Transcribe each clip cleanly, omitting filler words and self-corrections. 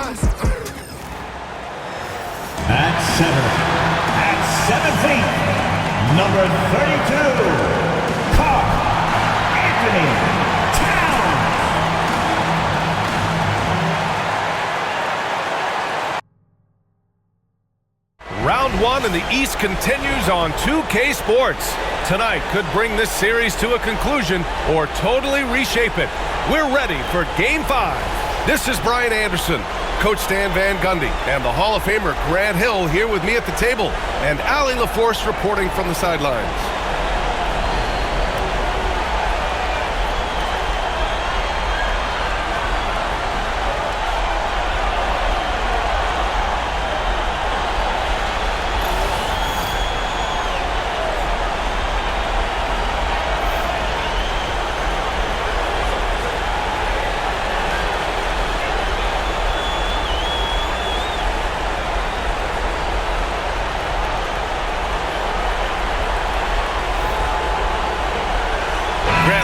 At center, at 7 feet, number 32, Karl Anthony Towns. Round one in the East continues on 2K Sports. Tonight could bring this series to a conclusion or totally reshape it. We're ready for Game 5. This is Brian Anderson, Coach Stan Van Gundy, and the Hall of Famer Grant Hill here with me at the table, and Allie LaForce reporting from the sidelines.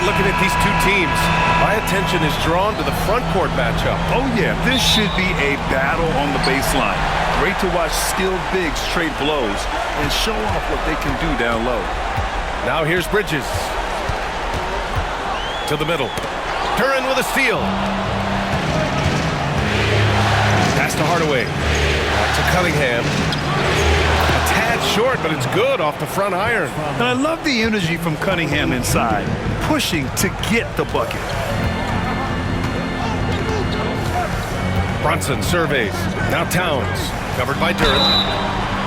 Looking at these two teams, my attention is drawn to the front court matchup. Oh yeah, this should be a battle on the baseline. Great to watch skilled bigs trade blows and show off what they can do down low. Now here's Bridges. To the middle. Duran with a steal. Pass to Hardaway. Back to Cunningham. A tad short, but it's good off the front iron. And I love the energy from Cunningham inside, pushing to get the bucket. Brunson surveys. Now Towns. Covered by Duran.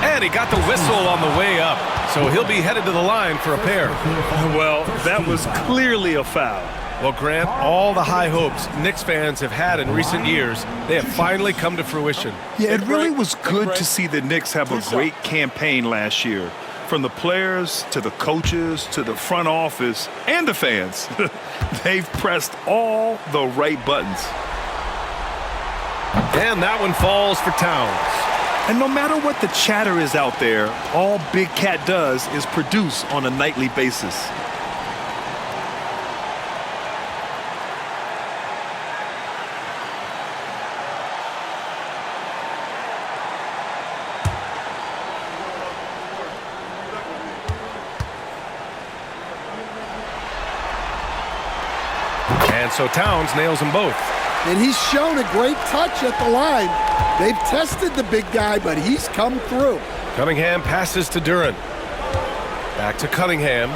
And he got the whistle on the way up. So he'll be headed to the line for a pair. Well, that was clearly a foul. Well, Grant, all the high hopes Knicks fans have had in recent years, they have finally come to fruition. Yeah, it really was good to see the Knicks have a great campaign last year. From the players to the coaches to the front office and the fans. They've pressed all the right buttons. And that one falls for Towns. And no matter what the chatter is out there, all Big Cat does is produce on a nightly basis. And so Towns nails them both. And he's shown a great touch at the line. They've tested the big guy, but he's come through. Cunningham passes to Duran. Back to Cunningham.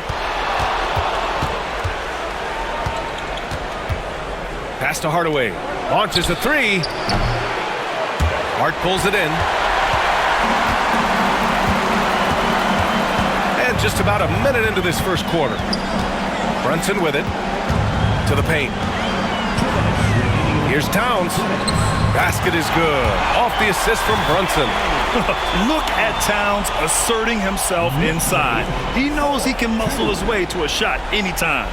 Pass to Hardaway. Launches a three. Hart pulls it in. And just about a minute into this first quarter. Brunson with it. To the paint. Here's Towns. Basket is good. Off the assist from Brunson. Look at Towns asserting himself inside. He knows he can muscle his way to a shot anytime.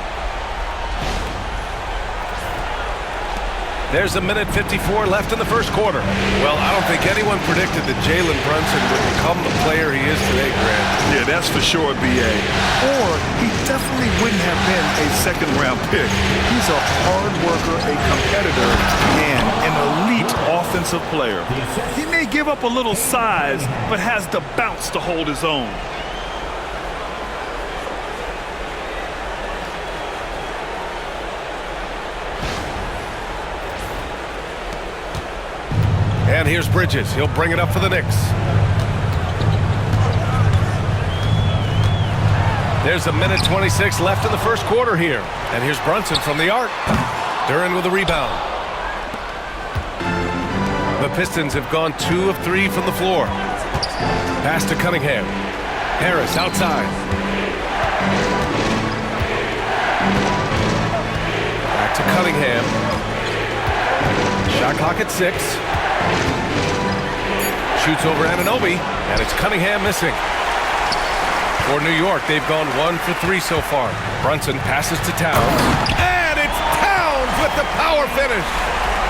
There's a minute 54 left in the first quarter. Well, I don't think anyone predicted that Jalen Brunson would become the player he is today, Grant. Yeah, that's for sure, B.A. Or he definitely wouldn't have been a second-round pick. He's a hard worker, a competitor, and an elite offensive player. He may give up a little size, but has the bounce to hold his own. And here's Bridges. He'll bring it up for the Knicks. There's a minute 26 left in the first quarter here. And here's Brunson from the arc. Duran with a rebound. The Pistons have gone 2 of 3 from the floor. Pass to Cunningham. Harris outside. Back to Cunningham. Shot clock at 6. Shoots over Anunoby, and it's Cunningham missing. For New York, they've gone 1 for 3 so far. Brunson passes to Towns, and it's Towns with the power finish.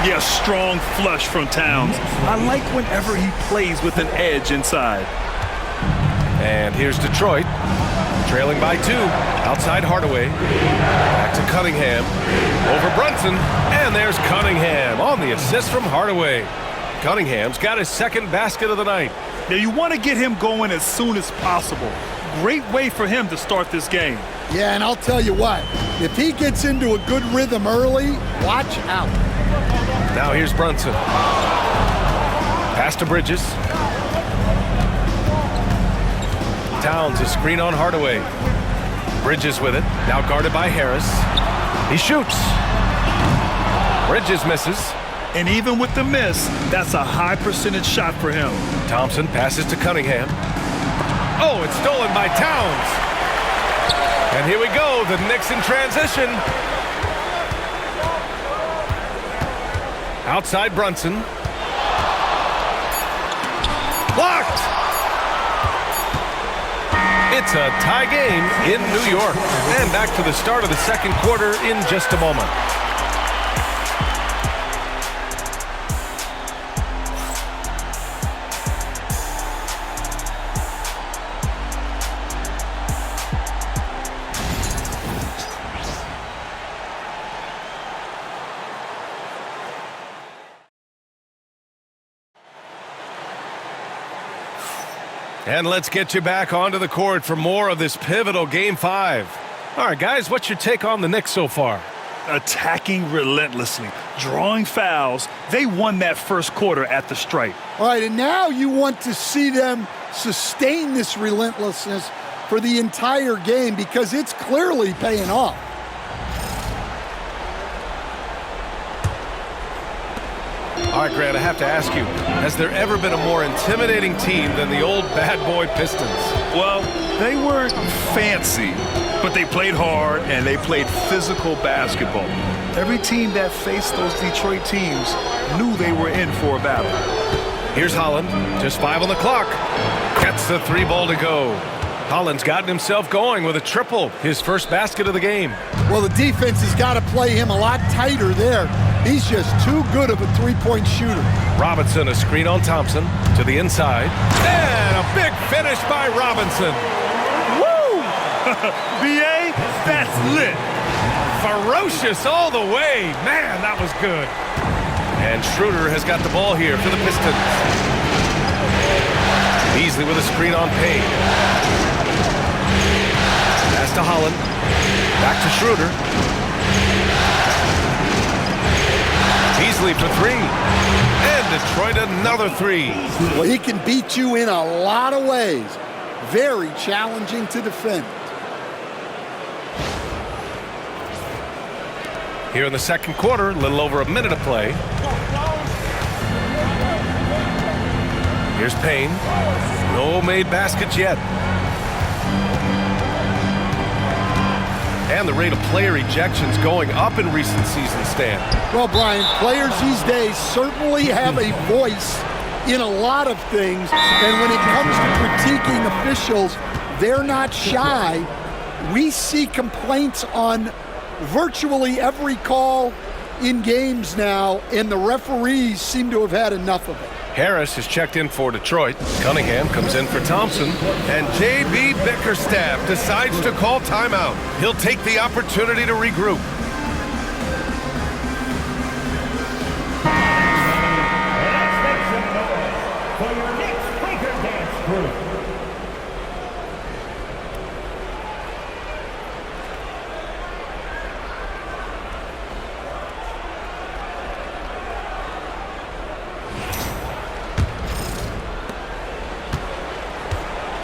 Yeah, strong flush from Towns. I like whenever he plays with an edge inside. And here's Detroit, trailing by 2. Outside Hardaway, back to Cunningham, over Brunson, and there's Cunningham on the assist from Hardaway. Cunningham's got his second basket of the night. Now you want to get him going as soon as possible. Great way for him to start this game. Yeah, and I'll tell you what, if he gets into a good rhythm early, watch out. Now here's Brunson. Pass to Bridges. Towns a screen on Hardaway. Bridges with it, now guarded by Harris. He shoots. Bridges misses. And even with the miss, that's a high percentage shot for him. Thompson passes to Cunningham. Oh, it's stolen by Towns. And here we go, the Knicks in transition. Outside Brunson. Blocked. It's a tie game in New York. And back to the start of the second quarter in just a moment. And let's get you back onto the court for more of this pivotal Game 5. All right, guys, what's your take on the Knicks so far? Attacking relentlessly, drawing fouls. They won that first quarter at the stripe. All right, and now you want to see them sustain this relentlessness for the entire game because it's clearly paying off. All right, Grant, I have to ask you, has there ever been a more intimidating team than the old bad boy Pistons? Well, they weren't fancy, but they played hard and they played physical basketball. Every team that faced those Detroit teams knew they were in for a battle. Here's Holland, just 5 on the clock. Gets the 3 ball to go. Holland's gotten himself going with a triple, his first basket of the game. Well, the defense has got to play him a lot tighter there. He's just too good of a three-point shooter. Robinson, a screen on Thompson to the inside. And a big finish by Robinson. Woo! B.A., that's lit. Ferocious all the way. Man, that was good. And Schroeder has got the ball here for the Pistons. Beasley with a screen on Payne. Pass to Holland. Back to Schroeder. Beasley for 3. And Detroit another 3. Well, he can beat you in a lot of ways. Very challenging to defend. Here in the second quarter, a little over a minute to play. Here's Payne. No made baskets yet. And the rate of player ejections going up in recent seasons, Stan. Well, Brian, players these days certainly have a voice in a lot of things. And when it comes to critiquing officials, they're not shy. We see complaints on virtually every call in games now, and the referees seem to have had enough of it. Harris is checked in for Detroit. Cunningham comes in for Thompson. And J.B. Bickerstaff decides to call timeout. He'll take the opportunity to regroup. Let's make some noise for your Knicks Quaker Dance Group.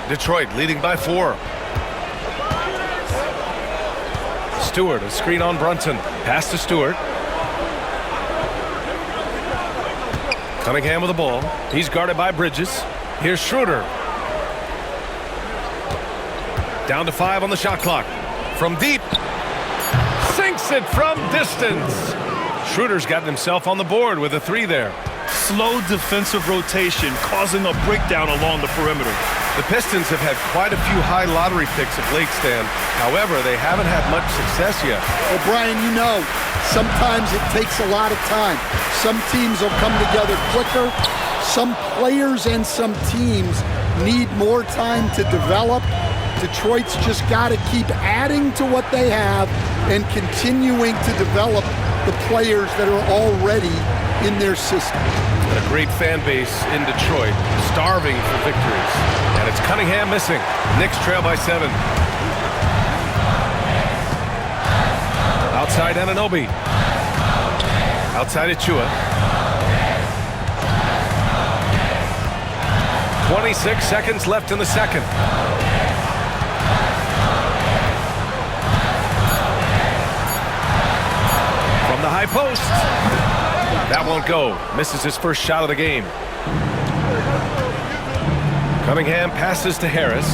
Detroit leading by 4. Stewart, a screen on Brunson. Pass to Stewart. Cunningham with the ball. He's guarded by Bridges. Here's Schroeder. Down to 5 on the shot clock. From deep. Sinks it from distance. Schroeder's gotten himself on the board with a 3 there. Slow defensive rotation causing a breakdown along the perimeter. The Pistons have had quite a few high lottery picks of late, Stan. However, they haven't had much success yet. Well, Brian, you know, sometimes it takes a lot of time. Some teams will come together quicker. Some players and some teams need more time to develop. Detroit's just got to keep adding to what they have and continuing to develop the players that are already in their system. And a great fan base in Detroit, starving for victories. And it's Cunningham missing. Knicks trail by 7. Outside Anunoby. Outside Achua. 26 seconds left in the second. From the high post. That won't go. Misses his first shot of the game. Cunningham passes to Harris.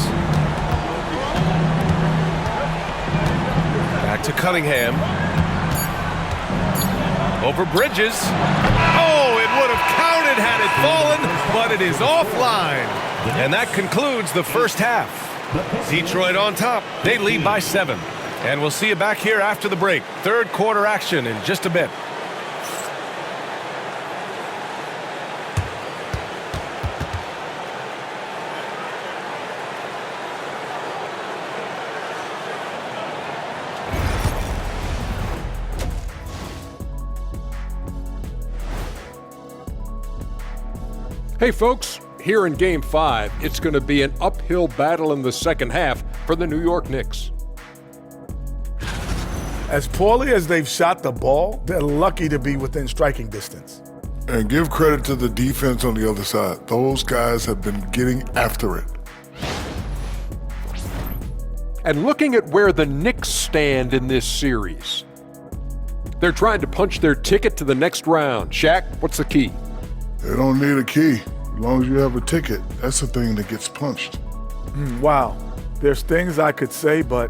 Back to Cunningham. Over Bridges. Oh, it would have counted had it fallen, but it is offline. And that concludes the first half. Detroit on top. They lead by 7. And we'll see you back here after the break. Third quarter action in just a bit. Hey folks, here in Game 5, it's going to be an uphill battle in the second half for the New York Knicks. As poorly as they've shot the ball, they're lucky to be within striking distance. And give credit to the defense on the other side. Those guys have been getting after it. And looking at where the Knicks stand in this series, they're trying to punch their ticket to the next round. Shaq, what's the key? They don't need a key. As long as you have a ticket, that's the thing that gets punched. Wow. There's things I could say, but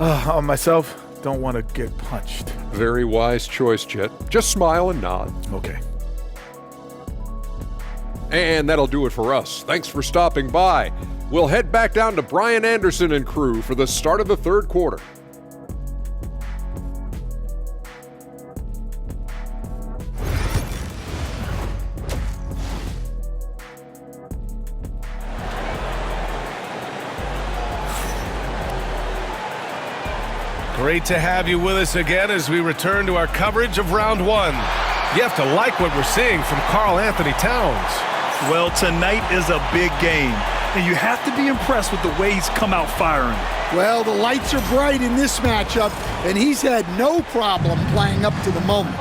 on myself, don't want to get punched. Very wise choice, Chet. Just smile and nod. Okay. And that'll do it for us. Thanks for stopping by. We'll head back down to Brian Anderson and crew for the start of the third quarter. Great to have you with us again as we return to our coverage of round 1. You have to like what we're seeing from Karl Anthony Towns. Well, tonight is a big game, and you have to be impressed with the way he's come out firing. Well, the lights are bright in this matchup, and he's had no problem playing up to the moment.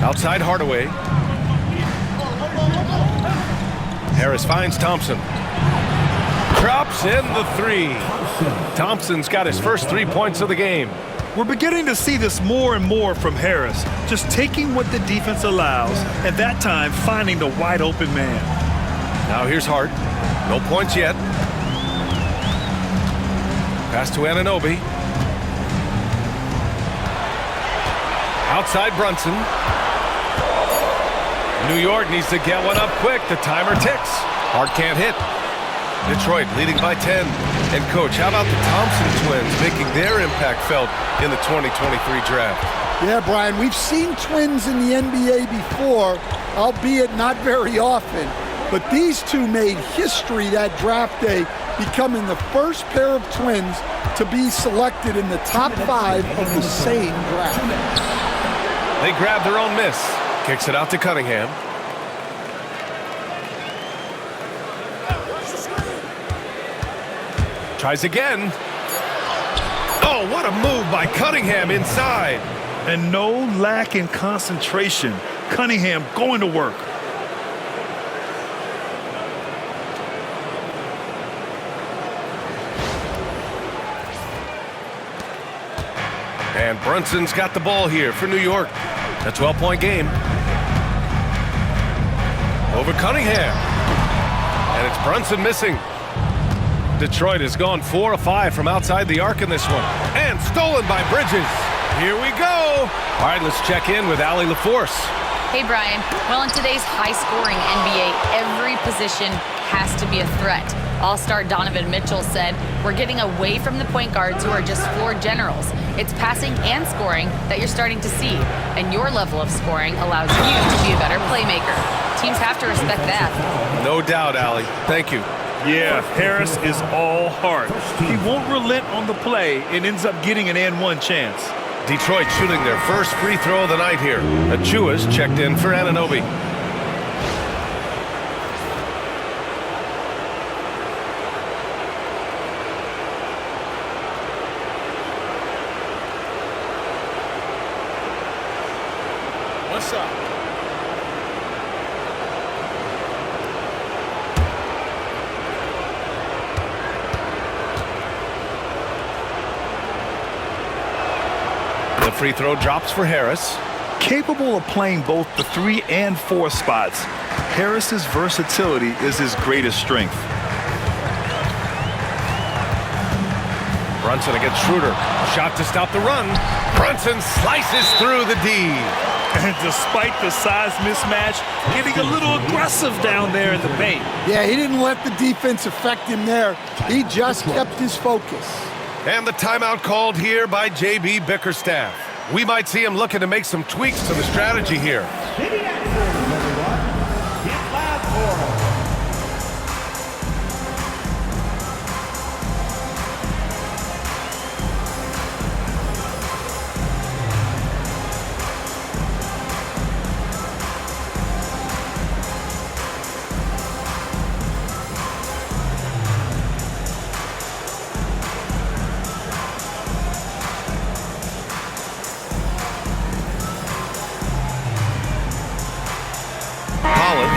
Outside Hardaway. Harris finds Thompson. Drops in the 3. Thompson's got his first 3 points of the game. We're beginning to see this more and more from Harris, just taking what the defense allows, and that time finding the wide open man. Now here's Hart. No points yet. Pass to Anunoby. Outside Brunson. New York needs to get one up quick. The timer ticks. Hart can't hit. Detroit leading by 10. And coach, how about the Thompson twins making their impact felt in the 2023 draft? Yeah, Brian, we've seen twins in the NBA before, albeit not very often. But these two made history that draft day, becoming the first pair of twins to be selected in the top 5 of the same draft. They grab their own miss. Kicks it out to Cunningham. Tries again. Oh, what a move by Cunningham inside. And no lack in concentration. Cunningham going to work. And Brunson's got the ball here for New York. A 12-point game. Over Cunningham. And it's Brunson missing. Detroit has gone 4 of 5 from outside the arc in this one. And stolen by Bridges. Here we go. All right, let's check in with Allie LaForce. Hey, Brian. Well, in today's high-scoring NBA, every position has to be a threat. All-star Donovan Mitchell said, "We're getting away from the point guards who are just floor generals. It's passing and scoring that you're starting to see, and your level of scoring allows you to be a better playmaker. Teams have to respect that." No doubt, Allie. Thank you. Yeah, Harris is all heart. He won't relent on the play and ends up getting an and one chance. Detroit shooting their first free throw of the night here. Achua's checked in for Anunoby. What's up? The free throw drops for Harris. Capable of playing both the 3 and 4 spots, Harris's versatility is his greatest strength. Brunson against Schroeder. Shot to stop the run. Brunson slices through the D. And despite the size mismatch, getting a little aggressive down there in the paint. Yeah, he didn't let the defense affect him there. He just kept his focus. And the timeout called here by J.B. Bickerstaff. We might see him looking to make some tweaks to the strategy here. City action, everyone. Get loud for him.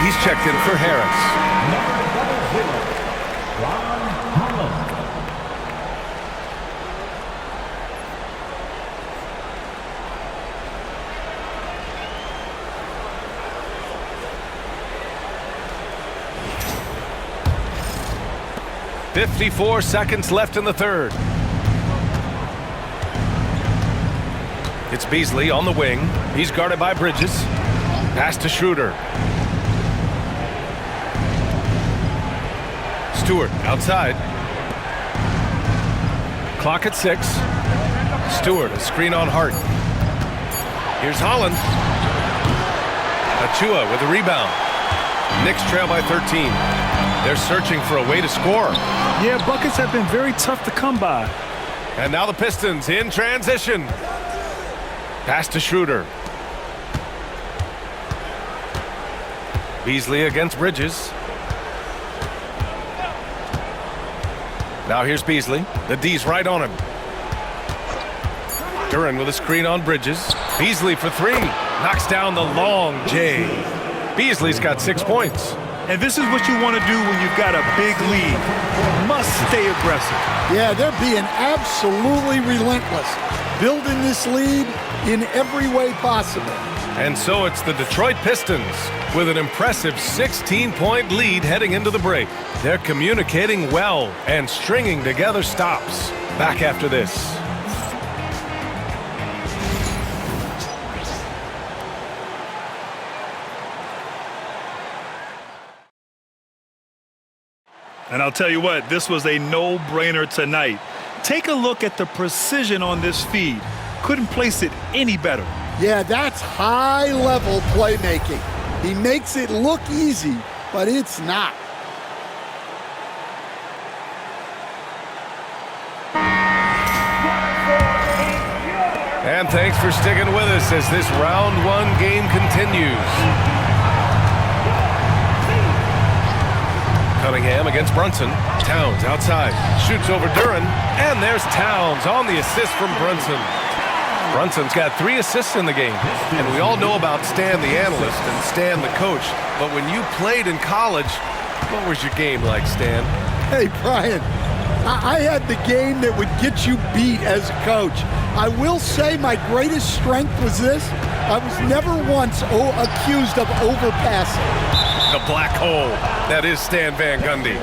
He's checked in for Harris. Number 00, Ron Holland. .54 seconds left in the third. It's Beasley on the wing. He's guarded by Bridges. Pass to Schroeder. Stewart outside. Clock at 6. Stewart, a screen on Hart. Here's Holland. Achua with a rebound. Knicks trail by 13. They're searching for a way to score. Yeah, buckets have been very tough to come by. And now the Pistons in transition. Pass to Schroeder. Beasley against Bridges. Now here's Beasley. The D's right on him. Duran with a screen on Bridges. Beasley for 3. Knocks down the long J. Beasley's got 6 points. And this is what you want to do when you've got a big lead. Must stay aggressive. Yeah, they're being absolutely relentless, building this lead in every way possible. And so it's the Detroit Pistons with an impressive 16-point lead heading into the break. They're communicating well and stringing together stops. Back after this. And I'll tell you what, this was a no-brainer tonight. Take a look at the precision on this feed. Couldn't place it any better. Yeah, that's high-level playmaking. He makes it look easy, but it's not. And thanks for sticking with us as this round 1 game continues. Cunningham against Brunson. Towns outside. Shoots over Duran. And there's Towns on the assist from Brunson. Brunson's got 3 assists in the game. And we all know about Stan the analyst and Stan the coach. But when you played in college, what was your game like, Stan? Hey, Brian, I had the game that would get you beat as a coach. I will say my greatest strength was this. I was never once accused of overpassing. The black hole. That is Stan Van Gundy.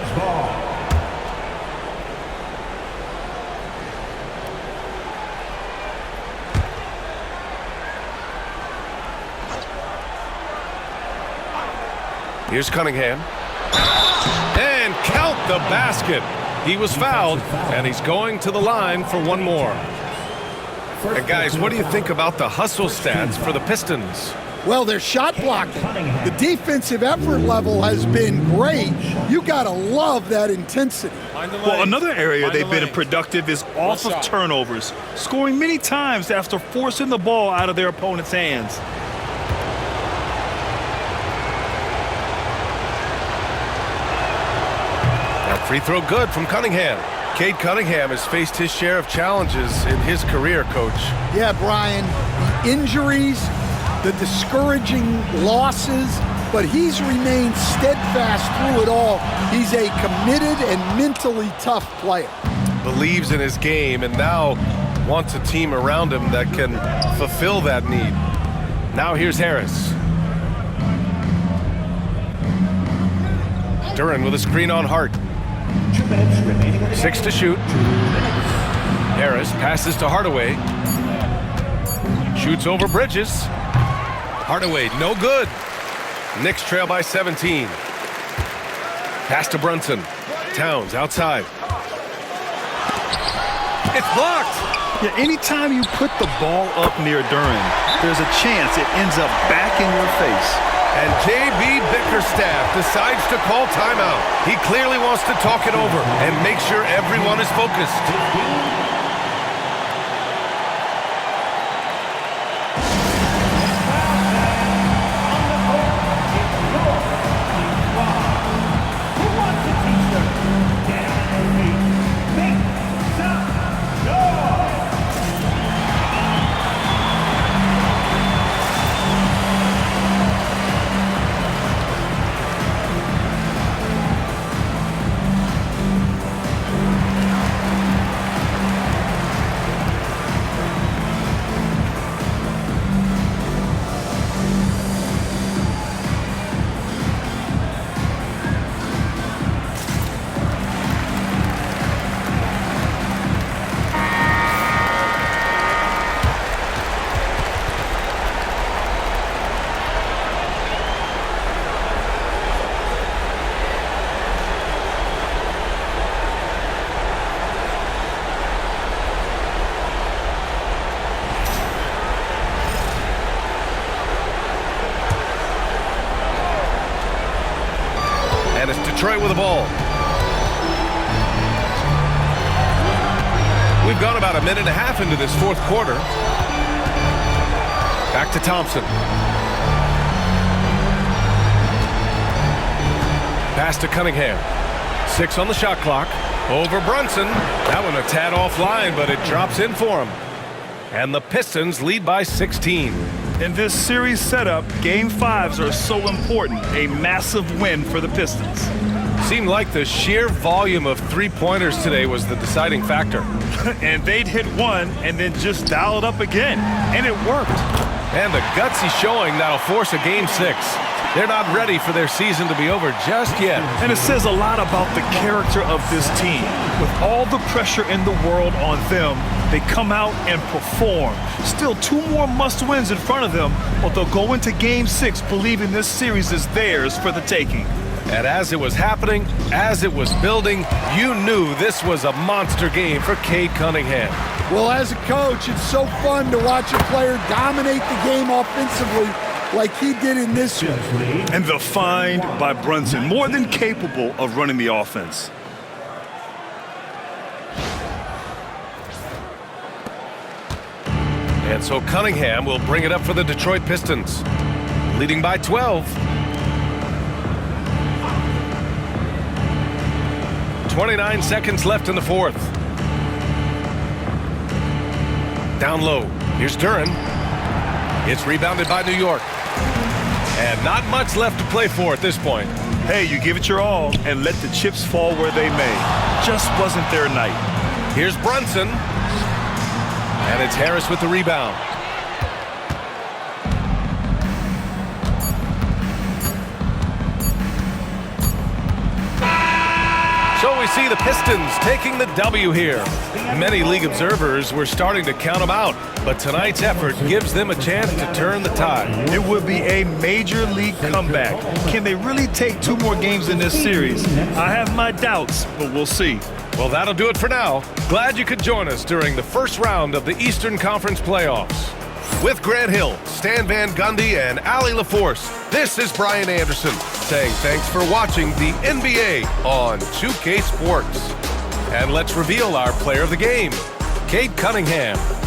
Here's Cunningham. And count the basket. He was fouled, and he's going to the line for one more. And guys, what do you think about the hustle stats for the Pistons? Well, their shot blocking. The defensive effort level has been great. You got to love that intensity. Well, another area they've been productive is off of turnovers, scoring many times after forcing the ball out of their opponent's hands. That free throw good from Cunningham. Cade Cunningham has faced his share of challenges in his career, Coach. Yeah, Brian, the injuries, the discouraging losses, but he's remained steadfast through it all. He's a committed and mentally tough player. Believes in his game and now wants a team around him that can fulfill that need. Now here's Harris. Duran with a screen on Hart. 2 minutes remaining. 6 to shoot. Harris passes to Hardaway. Shoots over Bridges. Hardaway, no good. Knicks trail by 17. Pass to Brunson. Towns outside. It's blocked. Yeah, anytime you put the ball up near Duran, there's a chance it ends up back in your face. And J.B. Bickerstaff decides to call timeout. He clearly wants to talk it over and make sure everyone is focused. And it's Detroit with the ball. We've gone about a minute and a half into this fourth quarter. Back to Thompson. Pass to Cunningham. 6 on the shot clock. Over Brunson. That one a tad offline, but it drops in for him. And the Pistons lead by 16. In this series setup, Game 5s are so important. A massive win for the Pistons. Seemed like the sheer volume of three-pointers today was the deciding factor. And they'd hit one and then just dial it up again. And it worked. And the gutsy showing that'll force a Game 6. They're not ready for their season to be over just yet. And it says a lot about the character of this team. With all the pressure in the world on them, they come out and perform. Still 2 more must-wins in front of them, but they'll go into Game 6 believing this series is theirs for the taking. And as it was happening, as it was building, you knew this was a monster game for Cade Cunningham. Well, as a coach, it's so fun to watch a player dominate the game offensively like he did in this one. And the find by Brunson, more than capable of running the offense. And so Cunningham will bring it up for the Detroit Pistons, leading by 12. 29 seconds left in the fourth. Down low. Here's Duran. It's rebounded by New York. And not much left to play for at this point. Hey, you give it your all and let the chips fall where they may. Just wasn't their night. Here's Brunson. And it's Harris with the rebound. So we see the Pistons taking the W here. Many league observers were starting to count them out, but tonight's effort gives them a chance to turn the tide. It would be a major league comeback. Can they really take 2 more games in this series? I have my doubts, but we'll see. Well, that'll do it for now. Glad you could join us during the first round of the Eastern Conference playoffs. With Grant Hill, Stan Van Gundy, and Allie LaForce, this is Brian Anderson saying thanks for watching the NBA on 2K Sports. And let's reveal our player of the game, Cade Cunningham.